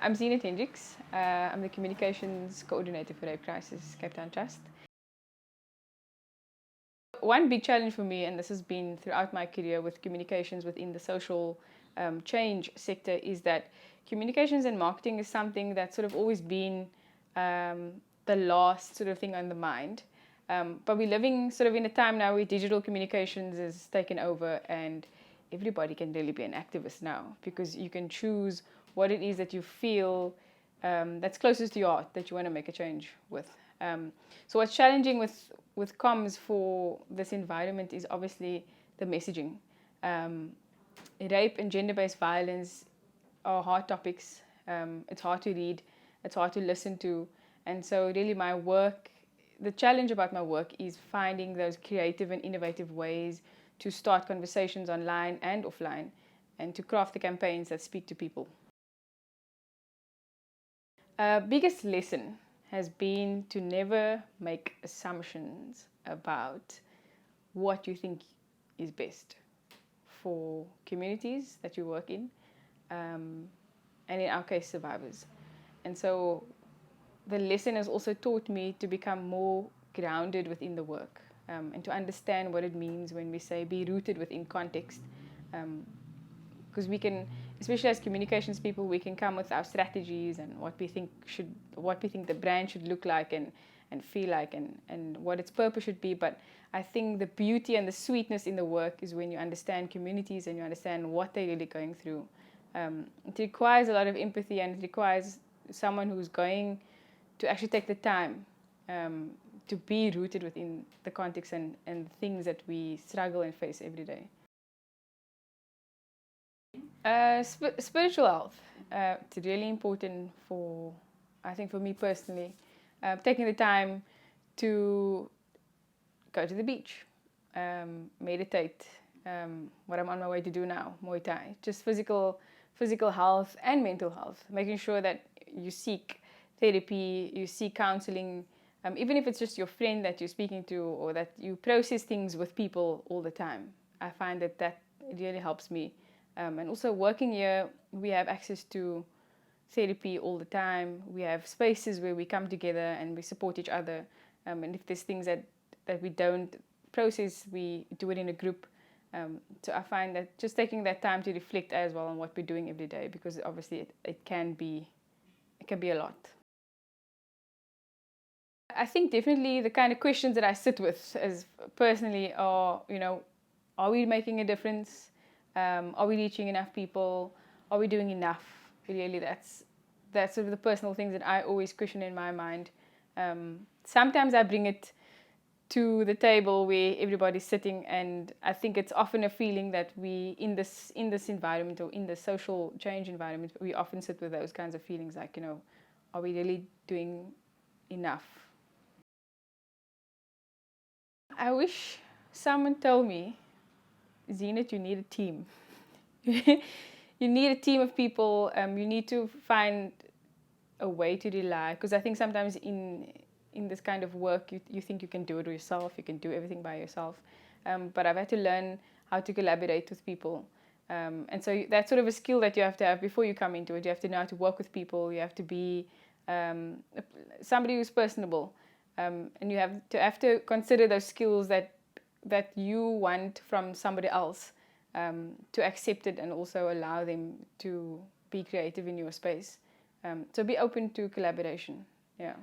I'm Zeenat Hendricks. I'm the Communications Coordinator for Rape Crisis Cape Town Trust. One big challenge for me, and this has been throughout my career with communications within the social change sector, is that communications and marketing is something that's sort of always been the last sort of thing on the mind. But we're living sort of in a time now where digital communications is taken over, and everybody can really be an activist now, because you can choose what it is that you feel that's closest to your heart that you want to make a change with. So what's challenging with comms for this environment is obviously the messaging. Rape and gender-based violence are hard topics. It's hard to read, it's hard to listen to, and so really my work, the challenge about my work is finding those creative and innovative ways to start conversations online and offline, and to craft the campaigns that speak to people. Biggest lesson has been to never make assumptions about what you think is best for communities that you work in, and in our case, survivors. And so the lesson has also taught me to become more grounded within the work, and to understand what it means when we say be rooted within context. Because we can, especially as communications people, we can come with our strategies and what we think the brand should look like and feel like, and what its purpose should be. But I think the beauty and the sweetness in the work is when you understand communities and you understand what they're really going through. It requires a lot of empathy, and it requires someone who's going to actually take the time to be rooted within the context and things that we struggle and face every day. Spiritual health. It's really important I think for me personally, taking the time to go to the beach, meditate, what I'm on my way to do now, Muay Thai, just physical health and mental health, making sure that you seek therapy, you seek counseling, even if it's just your friend that you're speaking to, or that you process things with people all the time. I find that really helps me. And also working here, we have access to therapy all the time. We have spaces where we come together and we support each other. And if there's things that we don't process, we do it in a group. So I find that just taking that time to reflect as well on what we're doing every day, because obviously it can be a lot. I think definitely the kind of questions that I sit with as personally are, are we making a difference? Are we reaching enough people? Are we doing enough? Really, that's sort of the personal things that I always question in my mind. Sometimes I bring it to the table where everybody's sitting, and I think it's often a feeling that we in this environment, or in the social change environment, we often sit with those kinds of feelings like, are we really doing enough? I wish someone told me, Zeenat, you need a team. You need a team of people. You need to find a way to rely, because I think sometimes in this kind of work, you think you can do it yourself, you can do everything by yourself. But I've had to learn how to collaborate with people. And so that's sort of a skill that you have to have before you come into it. You have to know how to work with people. You have to be somebody who's personable. And you have to consider those skills that you want from somebody else, to accept it and also allow them to be creative in your space. So be open to collaboration. Yeah.